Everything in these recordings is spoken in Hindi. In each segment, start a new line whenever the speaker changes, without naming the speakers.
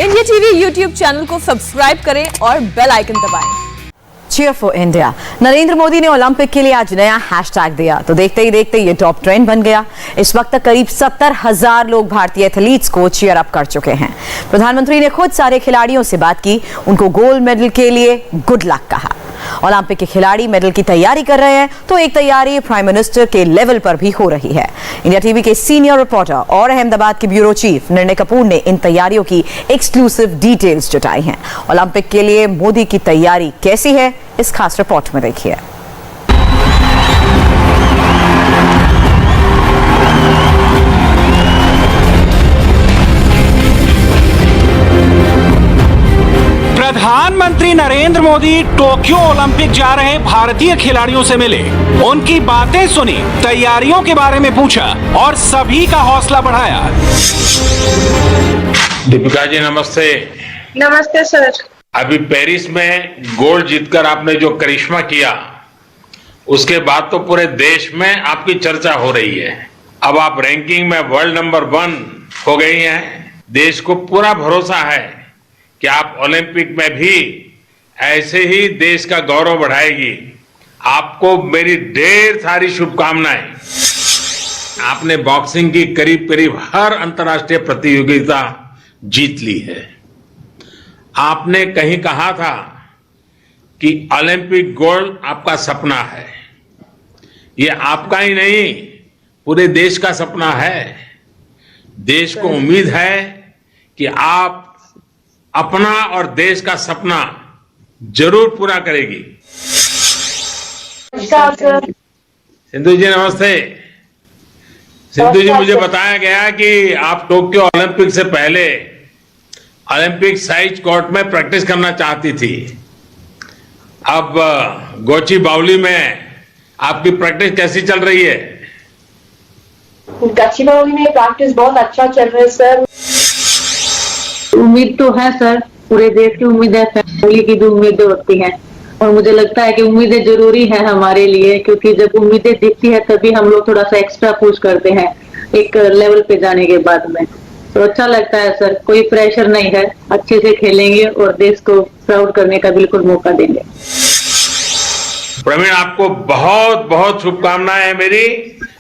इंडिया टीवी यूट्यूब चैनल को सब्सक्राइब करें और बेल आइकन दबाएं।
Cheer for India. Narendra Modi ने ओलंपिक के लिए आज नया हैशटैग दिया तो देखते ही देखते ये टॉप ट्रेंड बन गया। इस वक्त तक करीब 70,000 लोग भारतीय एथलीट्स को चीयर अप कर चुके हैं। प्रधानमंत्री ने खुद सारे खिलाड़ियों से बात की, उनको गोल्ड मेडल के लिए गुड लक कहा। ओलंपिक के खिलाड़ी मेडल की तैयारी कर रहे हैं तो एक तैयारी प्राइम मिनिस्टर के लेवल पर भी हो रही है। इंडिया टीवी के सीनियर रिपोर्टर और अहमदाबाद के ब्यूरो चीफ निर्णय कपूर ने इन तैयारियों की एक्सक्लूसिव डिटेल्स जुटाई हैं। ओलंपिक के लिए मोदी की तैयारी कैसी है, इस खास रिपोर्ट में देखिए।
प्रधानमंत्री नरेंद्र मोदी टोक्यो ओलंपिक जा रहे भारतीय खिलाड़ियों से मिले, उनकी बातें सुनी, तैयारियों के बारे में पूछा और सभी का हौसला बढ़ाया।
दीपिका जी नमस्ते।
नमस्ते सर।
अभी पेरिस में गोल्ड जीतकर आपने जो करिश्मा किया, उसके बाद तो पूरे देश में आपकी चर्चा हो रही है। अब आप रैंकिंग में वर्ल्ड नंबर 1 हो गई हैं। देश को पूरा भरोसा है कि आप ओलंपिक में भी ऐसे ही देश का गौरव बढ़ाएगी। आपको मेरी ढेर सारी शुभकामनाएं। आपने बॉक्सिंग की करीब करीब हर अंतर्राष्ट्रीय प्रतियोगिता जीत ली है। आपने कहीं कहा था कि ओलंपिक गोल्ड आपका सपना है। ये आपका ही नहीं, पूरे देश का सपना है। देश को उम्मीद है कि आप अपना और देश का सपना जरूर पूरा करेगी। सिंधु जी नमस्ते। सिंधु जी, मुझे बताया गया कि आप टोक्यो ओलंपिक से पहले ओलंपिक साइज कोर्ट में प्रैक्टिस करना चाहती थी। अब गोची बावली में आपकी प्रैक्टिस कैसी चल रही है?
गच्चीबावली में प्रैक्टिस बहुत अच्छा चल रहा है सर।
उम्मीद तो है सर, पूरे देश की उम्मीद है, फैमिली की भी उम्मीदें होती हैं और मुझे लगता है कि उम्मीदें जरूरी है हमारे लिए, क्योंकि जब उम्मीदें दिखती है तभी हम लोग थोड़ा सा एक्स्ट्रा पुश करते हैं एक लेवल पे जाने के बाद में। तो अच्छा लगता है सर, कोई प्रेशर नहीं है, अच्छे से खेलेंगे और देश को प्राउड करने का बिल्कुल मौका देंगे।
प्रवीण, आपको बहुत बहुत शुभकामनाएं हैं मेरी,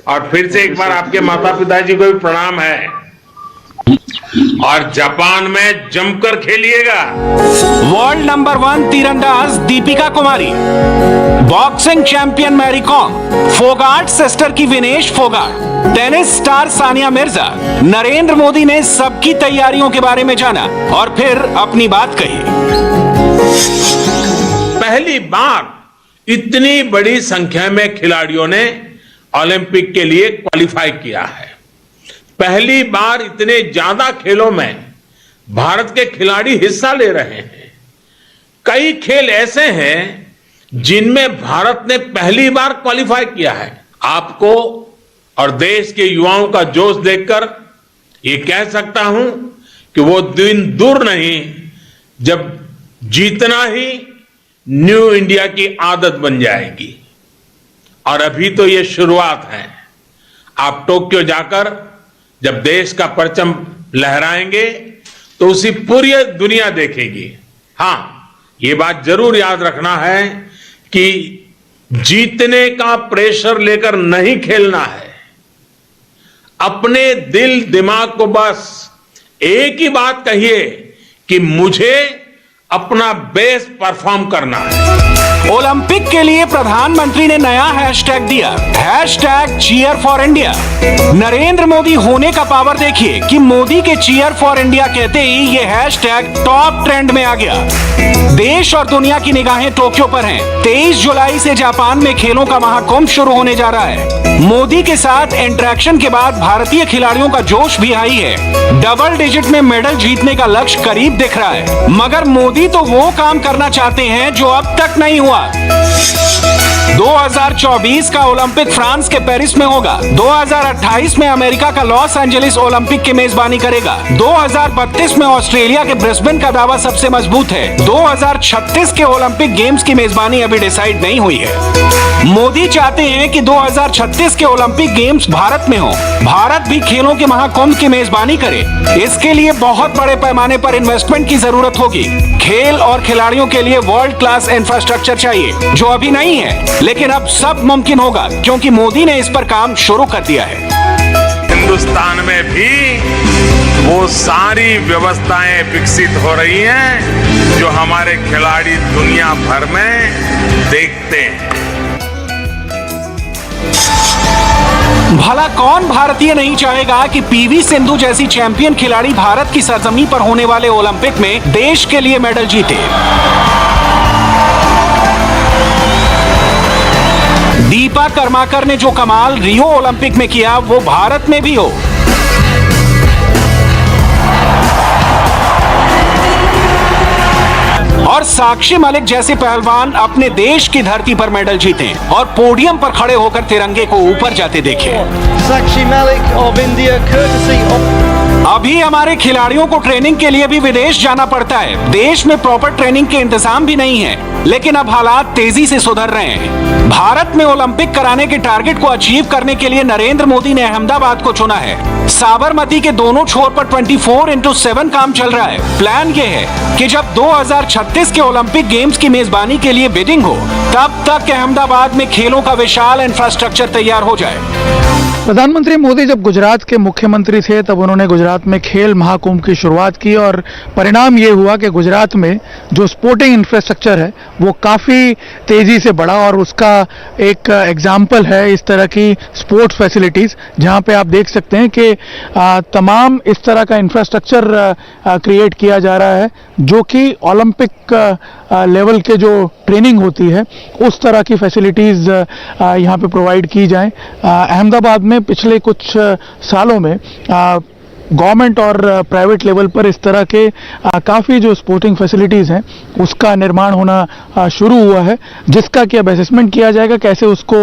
और फिर से एक बार आपके माता पिताजी को भी प्रणाम है। और जापान में जमकर खेलिएगा।
वर्ल्ड नंबर 1 तीरंदाज Deepika Kumari, boxing champion Mary Kom, Phogat sister की विनेश फोगाट, टेनिस स्टार सानिया मिर्जा। नरेंद्र मोदी ने सबकी तैयारियों के बारे में जाना और फिर अपनी बात कही।
पहली बार इतनी बड़ी संख्या में खिलाड़ियों ने ओलंपिक के लिए क्वालिफाई किया है। पहली बार इतने ज्यादा खेलों में भारत के खिलाड़ी हिस्सा ले रहे हैं। कई खेल ऐसे हैं जिनमें भारत ने पहली बार क्वालिफाई किया है। आपको और देश के युवाओं का जोश देखकर ये कह सकता हूं कि वो दिन दूर नहीं जब जीतना ही न्यू इंडिया की आदत बन जाएगी। और अभी तो ये शुरुआत है। आप टोक्यो जाकर जब देश का परचम लहराएंगे तो उसी पूरी दुनिया देखेगी। हां, ये बात जरूर याद रखना है कि जीतने का प्रेशर लेकर नहीं खेलना है। अपने दिल दिमाग को बस एक ही बात कहिए कि मुझे अपना बेस्ट परफॉर्म करना है।
ओलंपिक के लिए प्रधानमंत्री ने नया हैशटैग दिया, hashtag cheer for India. Narendra Modi होने का पावर देखिए कि मोदी के चीयर फॉर इंडिया कहते ही ये हैशटैग टॉप ट्रेंड में आ गया। देश और दुनिया की निगाहें टोक्यो पर हैं। 23 जुलाई से जापान में खेलों का महाकुंभ शुरू होने जा रहा है। मोदी के साथ इंटरेक्शन के बाद भारतीय खिलाड़ियों का जोश भी हाई है। डबल डिजिट में मेडल जीतने का लक्ष्य करीब दिख रहा है, मगर मोदी तो वो काम करना चाहते हैं जो अब तक नहीं हुआ। 2024 का ओलंपिक फ्रांस के पेरिस में होगा। 2028 में अमेरिका का लॉस एंजलिस ओलंपिक की मेजबानी करेगा। 2032 में ऑस्ट्रेलिया के ब्रिस्बेन का दावा सबसे मजबूत है। 2036 के ओलंपिक गेम्स की मेजबानी अभी डिसाइड नहीं हुई है। मोदी चाहते हैं कि 2036 के ओलंपिक गेम्स भारत में हो। भारत भी खेलों के महाकुंभ की मेजबानी करे। इसके लिए बहुत बड़े पैमाने पर इन्वेस्टमेंट की जरूरत होगी। खेल और खिलाड़ियों के लिए वर्ल्ड क्लास इंफ्रास्ट्रक्चर चाहिए, जो अभी नहीं है, लेकिन अब सब मुमकिन होगा क्योंकि मोदी ने इस पर काम शुरू कर दिया है।
हिंदुस्तान में भी वो सारी व्यवस्थाएं विकसित हो रही हैं जो हमारे खिलाड़ी दुनिया भर में देखते हैं।
भला कौन भारतीय नहीं चाहेगा कि पीवी सिंधु जैसी चैंपियन खिलाड़ी भारत की सरजमी पर होने वाले ओलंपिक में देश के लिए मेडल जीते। दीपा कर्माकर ने जो कमाल रियो ओलंपिक में किया वो भारत में भी हो। और साक्षी मलिक जैसे पहलवान अपने देश की धरती पर मेडल जीते और पोडियम पर खड़े होकर तिरंगे को ऊपर जाते देखे।
Sakshi Malik of India, courtesy of
अभी हमारे खिलाड़ियों को ट्रेनिंग के लिए भी विदेश जाना पड़ता है। देश में प्रॉपर ट्रेनिंग के इंतजाम भी नहीं है, लेकिन अब हालात तेजी से सुधर रहे हैं। भारत में ओलंपिक कराने के टारगेट को अचीव करने के लिए नरेंद्र मोदी ने अहमदाबाद को चुना है। साबरमती के दोनों छोर पर 24/7 काम चल रहा है। प्लान ये है कि जब 2036 के ओलंपिक गेम्स की मेजबानी के लिए बिडिंग हो, तब तक अहमदाबाद में खेलों का विशाल इंफ्रास्ट्रक्चर तैयार हो जाए।
प्रधानमंत्री मोदी जब गुजरात के मुख्यमंत्री थे तब उन्होंने गुजरात में खेल महाकुंभ की शुरुआत की और परिणाम ये हुआ कि गुजरात में जो स्पोर्टिंग इंफ्रास्ट्रक्चर है वो काफ़ी तेज़ी से बढ़ा और उसका एक एग्जाम्पल है इस तरह की स्पोर्ट्स फैसिलिटीज़, जहाँ पे आप देख सकते हैं कि तमाम इस तरह का इंफ्रास्ट्रक्चर क्रिएट किया जा रहा है जो कि ओलंपिक लेवल के जो ट्रेनिंग होती है उस तरह की फैसिलिटीज़ यहाँ पे प्रोवाइड की जाएं। अहमदाबाद में पिछले कुछ सालों में गवर्नमेंट और प्राइवेट लेवल पर इस तरह के काफ़ी जो स्पोर्टिंग फैसिलिटीज़ हैं उसका निर्माण होना शुरू हुआ है, जिसका कि अब असेसमेंट किया जाएगा कैसे उसको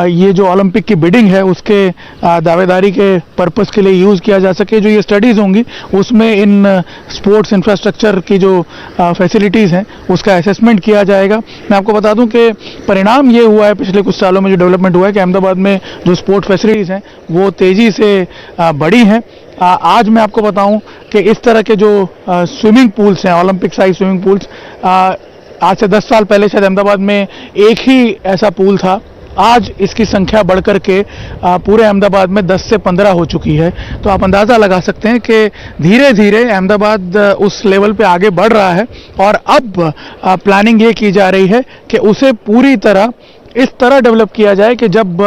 ये जो ओलंपिक की बिडिंग है उसके दावेदारी के पर्पस के लिए यूज़ किया जा सके। जो ये स्टडीज़ होंगी उसमें इन स्पोर्ट्स इंफ्रास्ट्रक्चर की जो फैसिलिटीज़ हैं उसका असेसमेंट किया जाएगा। मैं आपको बता दूं कि परिणाम ये हुआ है पिछले कुछ सालों में जो डेवलपमेंट हुआ है कि अहमदाबाद में जो स्पोर्ट्स फैसिलिटीज़ हैं वो तेज़ी से बढ़ी हैं। आज मैं आपको बताऊं कि इस तरह के जो स्विमिंग पूल्स हैं, ओलंपिक साइज स्विमिंग पूल्स, आज से 10 साल पहले शायद अहमदाबाद में एक ही ऐसा पूल था। आज इसकी संख्या बढ़कर के पूरे अहमदाबाद में 10 से 15 हो चुकी है। तो आप अंदाज़ा लगा सकते हैं कि धीरे धीरे अहमदाबाद उस लेवल पे आगे बढ़ रहा है और अब प्लानिंग ये की जा रही है कि उसे पूरी तरह इस तरह डेवलप किया जाए कि जब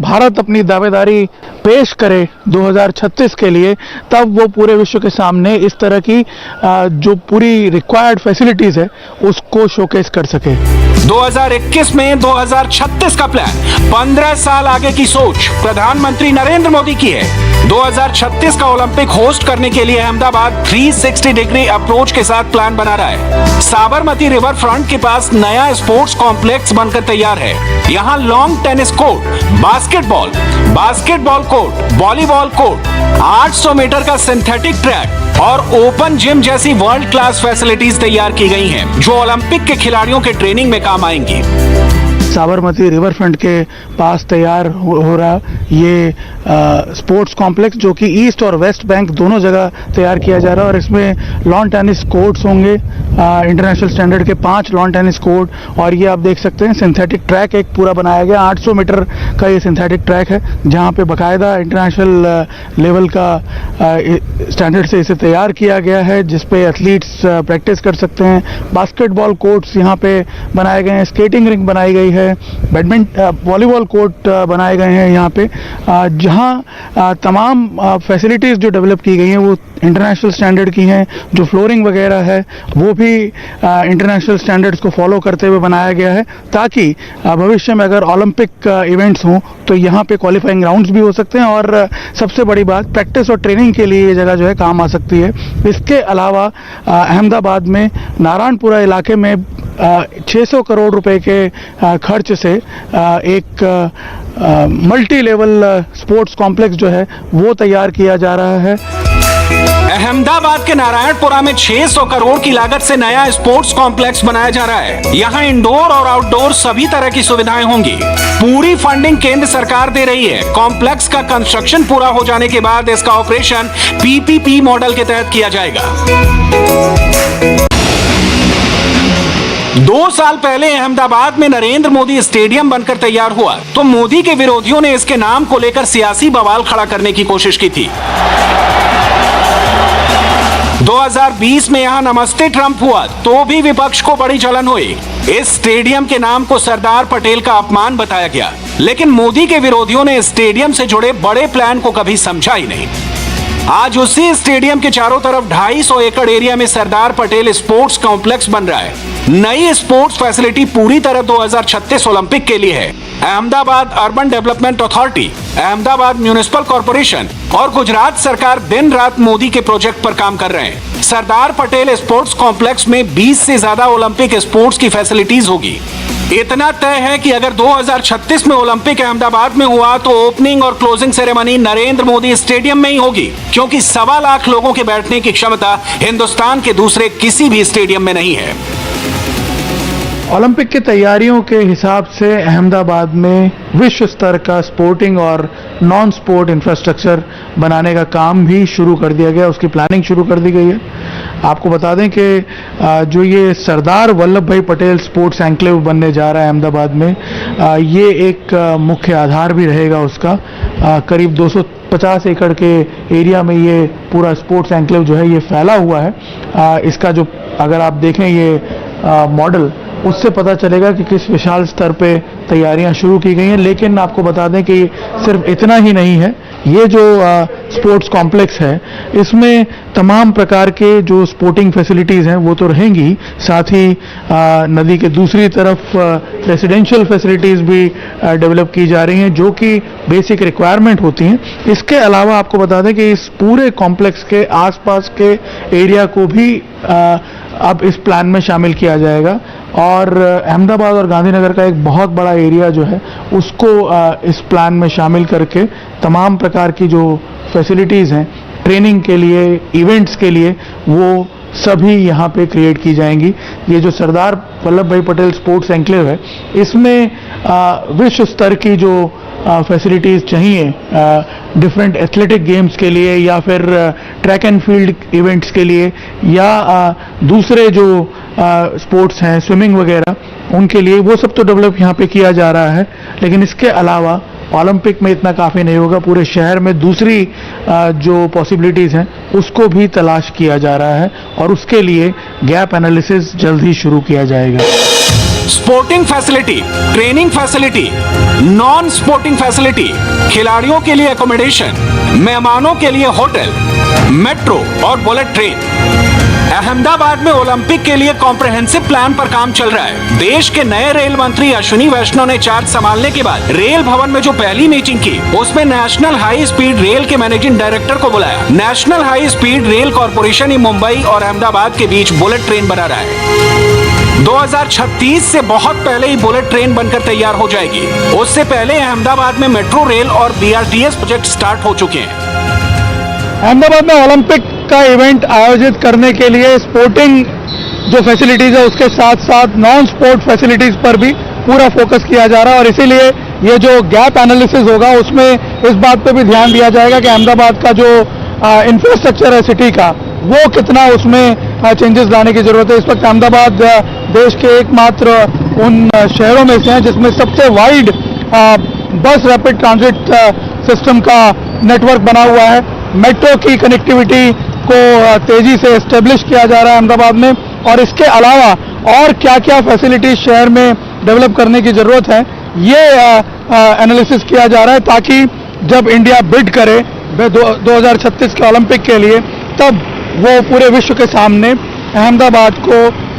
भारत अपनी दावेदारी पेश करे 2036 के लिए, तब वो पूरे विश्व के सामने इस तरह की जो पूरी रिक्वायर्ड फैसिलिटीज़ है उसको शोकेस कर सके।
2021 में 2036 का प्लान, 15 साल आगे की सोच प्रधानमंत्री नरेंद्र मोदी की है। 2036 का ओलंपिक होस्ट करने के लिए अहमदाबाद 360 डिग्री अप्रोच के साथ प्लान बना रहा है। साबरमती रिवर फ्रंट के पास नया स्पोर्ट्स कॉम्प्लेक्स बनकर तैयार है। यहाँ lawn tennis court, basketball court, volleyball court, 800 metre का सिंथेटिक ट्रैक और ओपन जिम जैसी वर्ल्ड क्लास फैसिलिटीज तैयार की गई हैं, जो ओलंपिक के खिलाड़ियों के ट्रेनिंग में काम आएंगी।
साबरमती रिवर फ्रंट के पास तैयार हो रहा ये स्पोर्ट्स कॉम्प्लेक्स जो कि ईस्ट और वेस्ट बैंक दोनों जगह तैयार किया जा रहा है और इसमें लॉन टेनिस कोर्ट्स होंगे, इंटरनेशनल स्टैंडर्ड के 5 लॉन टेनिस कोर्ट, और ये आप देख सकते हैं सिंथेटिक ट्रैक एक पूरा बनाया गया। 800 मीटर का ये सिंथेटिक ट्रैक है जहाँ पे बाकायदा इंटरनेशनल लेवल का स्टैंडर्ड से इसे तैयार किया गया है, जिसपे एथलीट्स प्रैक्टिस कर सकते हैं। बास्केटबॉल कोर्ट्स यहाँ पे बनाए गए हैं, स्केटिंग रिंग बनाई गई है, वॉलीबॉल कोर्ट बनाए गए हैं यहाँ पे, जहाँ तमाम फैसिलिटीज़ जो डेवलप की गई हैं वो इंटरनेशनल स्टैंडर्ड की हैं। जो फ्लोरिंग वगैरह है वो भी इंटरनेशनल स्टैंडर्ड्स को फॉलो करते हुए बनाया गया है, ताकि भविष्य में अगर ओलंपिक इवेंट्स हों तो यहाँ पे क्वालिफाइंग राउंड्स भी हो सकते हैं और सबसे बड़ी बात प्रैक्टिस और ट्रेनिंग के लिए ये जगह जो है काम आ सकती है। इसके अलावा अहमदाबाद में नारायणपुरा इलाके में 600 करोड़ रुपए के खर्च से एक मल्टी लेवल स्पोर्ट्स कॉम्प्लेक्स जो है वो तैयार किया जा रहा है।
अहमदाबाद के नारायणपुरा में 600 करोड़ की लागत से नया स्पोर्ट्स कॉम्प्लेक्स बनाया जा रहा है। यहाँ इंडोर और आउटडोर सभी तरह की सुविधाएं होंगी। पूरी फंडिंग केंद्र सरकार दे रही है। कॉम्प्लेक्स का कंस्ट्रक्शन पूरा हो जाने के बाद इसका ऑपरेशन पीपीपी मॉडल के तहत किया जाएगा। 2 साल पहले अहमदाबाद में नरेंद्र मोदी स्टेडियम बनकर तैयार हुआ तो मोदी के विरोधियों ने इसके नाम को लेकर सियासी बवाल खड़ा करने की कोशिश की थी। 2020 में यहां नमस्ते ट्रंप हुआ तो भी विपक्ष को बड़ी जलन हुई। इस स्टेडियम के नाम को सरदार पटेल का अपमान बताया गया, लेकिन मोदी के विरोधियों ने स्टेडियम से जुड़े बड़े प्लान को कभी समझा ही नहीं। आज उसी स्टेडियम के चारों तरफ 250 एकड़ एरिया में सरदार पटेल स्पोर्ट्स कॉम्प्लेक्स बन रहा है। नई स्पोर्ट्स फैसिलिटी पूरी तरह 2036 ओलंपिक के लिए है। Ahmedabad urban development authority, Ahmedabad municipal corporation और गुजरात सरकार दिन रात मोदी के प्रोजेक्ट पर काम कर रहे हैं। सरदार पटेल स्पोर्ट्स कॉम्प्लेक्स में 20 से ज्यादा ओलंपिक स्पोर्ट्स की फैसिलिटीज होगी। इतना तय है कि अगर 2036 में ओलंपिक अहमदाबाद में हुआ तो ओपनिंग और closing ceremony Narendra Modi stadium में ही होगी, क्योंकि 1.25 लाख लोगों के बैठने की क्षमता हिंदुस्तान के दूसरे किसी भी स्टेडियम में नहीं है।
ओलंपिक की तैयारियों के हिसाब से अहमदाबाद में विश्व स्तर का स्पोर्टिंग और नॉन स्पोर्ट इंफ्रास्ट्रक्चर बनाने का काम भी शुरू कर दिया गया, उसकी प्लानिंग शुरू कर दी गई है। आपको बता दें कि जो ये सरदार वल्लभ भाई पटेल स्पोर्ट्स एन्क्लेव बनने जा रहा है अहमदाबाद में, ये एक मुख्य आधार भी रहेगा उसका। करीब 250 एकड़ के एरिया में ये पूरा स्पोर्ट्स एन्क्लेव जो है ये फैला हुआ है। इसका जो अगर आप देखें ये मॉडल, उससे पता चलेगा कि किस विशाल स्तर पे तैयारियां शुरू की गई हैं। लेकिन आपको बता दें कि सिर्फ इतना ही नहीं है, ये जो स्पोर्ट्स कॉम्प्लेक्स है इसमें तमाम प्रकार के जो स्पोर्टिंग फैसिलिटीज़ हैं वो तो रहेंगी, साथ ही नदी के दूसरी तरफ रेसिडेंशियल फैसिलिटीज़ भी डेवलप की जा रही हैं जो कि बेसिक रिक्वायरमेंट होती हैं। इसके अलावा आपको बता दें कि इस पूरे कॉम्प्लेक्स के आसपास के एरिया को भी अब इस प्लान में शामिल किया जाएगा और अहमदाबाद और गांधीनगर का एक बहुत बड़ा एरिया जो है उसको इस प्लान में शामिल करके तमाम प्रकार की जो फैसिलिटीज़ हैं ट्रेनिंग के लिए, इवेंट्स के लिए, वो सभी यहाँ पे क्रिएट की जाएंगी। ये जो सरदार वल्लभ भाई पटेल स्पोर्ट्स एन्क्लेव है इसमें विश्व स्तर की जो फैसिलिटीज़ चाहिए डिफरेंट एथलेटिक गेम्स के लिए या फिर ट्रैक एंड फील्ड इवेंट्स के लिए या दूसरे जो स्पोर्ट्स हैं स्विमिंग वगैरह, उनके लिए वो सब तो डेवलप यहाँ पे किया जा रहा है। लेकिन इसके अलावा ओलंपिक में इतना काफ़ी नहीं होगा, पूरे शहर में दूसरी जो पॉसिबिलिटीज़ हैं उसको भी तलाश किया जा रहा है और उसके लिए गैप एनालिसिस जल्द ही शुरू किया जाएगा।
Sporting facility, training facility, non sporting facility, खिलाड़ियों के लिए एकोमोडेशन, मेहमानों के लिए होटल, मेट्रो और बुलेट ट्रेन। अहमदाबाद में ओलंपिक के लिए कॉम्प्रहेंसिव प्लान पर काम चल रहा है। देश के नए रेल मंत्री अश्विनी वैष्णव ने चार्ज संभालने के बाद रेल भवन में जो पहली मीटिंग की उसमें नेशनल हाई स्पीड रेल के मैनेजिंग डायरेक्टर को बुलाया। National high speed rail corporation ही मुंबई और अहमदाबाद के बीच बुलेट ट्रेन बना रहा है। 2036 से बहुत पहले ही बुलेट ट्रेन बनकर तैयार हो जाएगी। उससे पहले अहमदाबाद में मेट्रो रेल और BRTS प्रोजेक्ट स्टार्ट हो चुके हैं।
अहमदाबाद में ओलंपिक का इवेंट आयोजित करने के लिए स्पोर्टिंग जो फैसिलिटीज़ है उसके साथ साथ नॉन स्पोर्ट फैसिलिटीज़ पर भी पूरा फोकस किया जा रहा है और इसीलिए ये जो गैप एनालिसिस होगा उसमें इस बात पे भी ध्यान दिया जाएगा कि अहमदाबाद का जो इंफ्रास्ट्रक्चर है सिटी का वो कितना उसमें चेंजेस लाने की ज़रूरत है। इस वक्त अहमदाबाद देश के एकमात्र उन शहरों में से हैं जिसमें सबसे वाइड बस रैपिड ट्रांजिट सिस्टम का नेटवर्क बना हुआ है। मेट्रो की कनेक्टिविटी को तेजी से एस्टेब्लिश किया जा रहा है अहमदाबाद में और इसके अलावा और क्या क्या फैसिलिटीज शहर में डेवलप करने की ज़रूरत है ये एनालिसिस किया जा रहा है ताकि जब इंडिया बिड करे 2036 के ओलंपिक के लिए तब वो पूरे विश्व के सामने अहमदाबाद को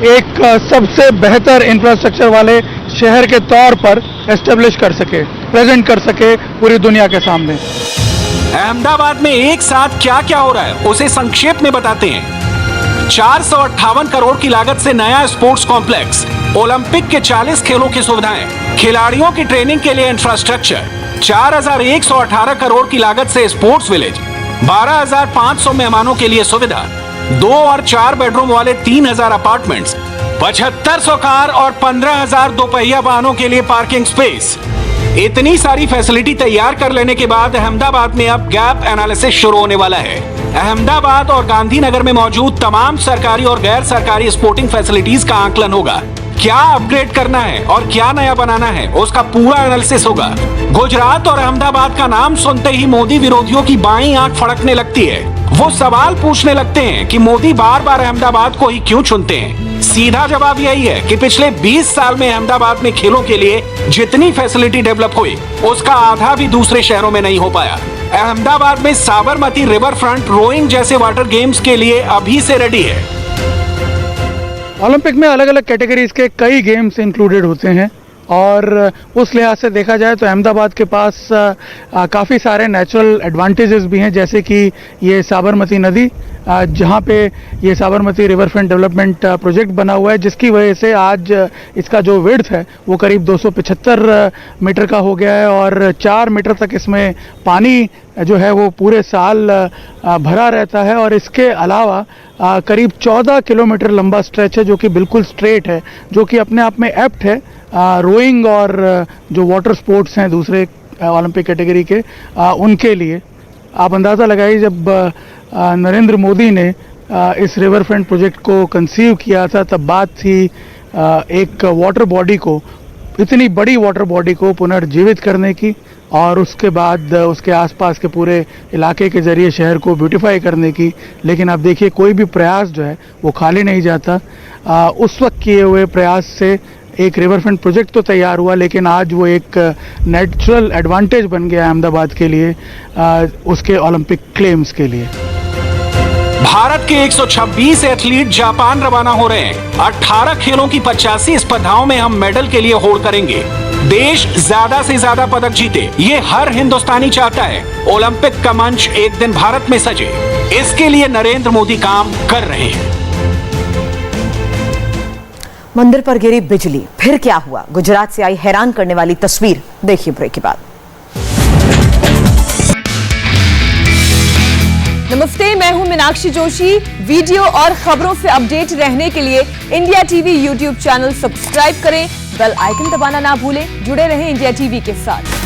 एक सबसे बेहतर इंफ्रास्ट्रक्चर वाले शहर के तौर पर एस्टेब्लिश कर सके, प्रेजेंट कर सके पूरी दुनिया के सामने।
अहमदाबाद में एक साथ क्या क्या हो रहा है उसे संक्षेप में बताते हैं। 458 करोड़ की लागत से नया स्पोर्ट्स कॉम्प्लेक्स, ओलंपिक के 40 खेलों की सुविधाएं, खिलाड़ियों की ट्रेनिंग के लिए इंफ्रास्ट्रक्चर, 4118 करोड़ की लागत से स्पोर्ट्स विलेज, 12500 मेहमानों के लिए सुविधा, 2 और 4 बेडरूम वाले 3000 अपार्टमेंट्स, 7500 कार और 15000 दोपहिया वाहनों के लिए पार्किंग स्पेस। इतनी सारी फैसिलिटी तैयार कर लेने के बाद अहमदाबाद में अब गैप एनालिसिस शुरू होने वाला है। अहमदाबाद और गांधीनगर में मौजूद तमाम सरकारी और गैर सरकारी स्पोर्टिंग फैसिलिटीज का आकलन होगा। क्या अपग्रेड करना है और क्या नया बनाना है, उसका पूरा एनालिसिस होगा। गुजरात और अहमदाबाद का नाम सुनते ही मोदी विरोधियों की बाईं आंख फड़कने लगती है। वो सवाल पूछने लगते हैं कि मोदी बार बार अहमदाबाद को ही क्यों चुनते हैं। सीधा जवाब यही है कि पिछले 20 साल में अहमदाबाद में खेलों के लिए जितनी फैसिलिटी डेवलप हुई, उसका आधा भी दूसरे शहरों में नहीं हो पाया। अहमदाबाद में साबरमती रिवर फ्रंट रोइंग जैसे वाटर गेम्स के लिए अभी से रेडी है।
ओलंपिक में अलग अलग कैटेगरीज के कई गेम्स इंक्लूडेड होते हैं और उस लिहाज से देखा जाए तो अहमदाबाद के पास काफ़ी सारे नेचुरल एडवांटेजेस भी हैं, जैसे कि ये साबरमती नदी, जहाँ पे ये Sabarmati river front development project बना हुआ है, जिसकी वजह से आज इसका जो विड्थ है वो करीब 275 मीटर का हो गया है और 4 मीटर तक इसमें पानी जो है वो पूरे साल भरा रहता है। और इसके अलावा करीब 14 किलोमीटर लंबा स्ट्रेच है जो कि बिल्कुल स्ट्रेट है, जो कि अपने आप में एप्ट है रोइंग और जो वाटर स्पोर्ट्स हैं दूसरे ओलंपिक कैटेगरी के उनके लिए। आप अंदाज़ा लगाइए, जब नरेंद्र मोदी ने इस रिवर फ्रंट प्रोजेक्ट को कंसीव किया था तब बात थी एक वाटर बॉडी को, इतनी बड़ी वाटर बॉडी को पुनर्जीवित करने की और उसके बाद उसके आसपास के पूरे इलाके के ज़रिए शहर को ब्यूटीफाई करने की। लेकिन आप देखिए कोई भी प्रयास जो है वो खाली नहीं जाता। उस वक्त किए हुए प्रयास से एक रिवर फ्रंट प्रोजेक्ट तो तैयार हुआ, लेकिन आज वो एक नेचुरल एडवांटेज बन गया अहमदाबाद के लिए उसके ओलंपिक क्लेम्स के लिए।
भारत के 126 एथलीट जापान रवाना हो रहे हैं। 18 खेलों की 85 स्पर्धाओं में हम मेडल के लिए होड़ करेंगे। देश ज्यादा से ज्यादा पदक जीते, ये हर हिंदुस्तानी चाहता है। ओलंपिक का मंच एक दिन भारत में सजे, इसके लिए नरेंद्र मोदी काम कर रहे हैं।
मंदिर पर गिरी बिजली, फिर क्या हुआ? गुजरात से आई हैरान करने वाली तस्वीर, देखिए ब्रेक के बाद।
नमस्ते, मैं हूं मीनाक्षी जोशी। वीडियो और खबरों से अपडेट रहने के लिए India TV YouTube channel subscribe करें, बेल आइकन दबाना ना भूलें। जुड़े रहें इंडिया टीवी के साथ।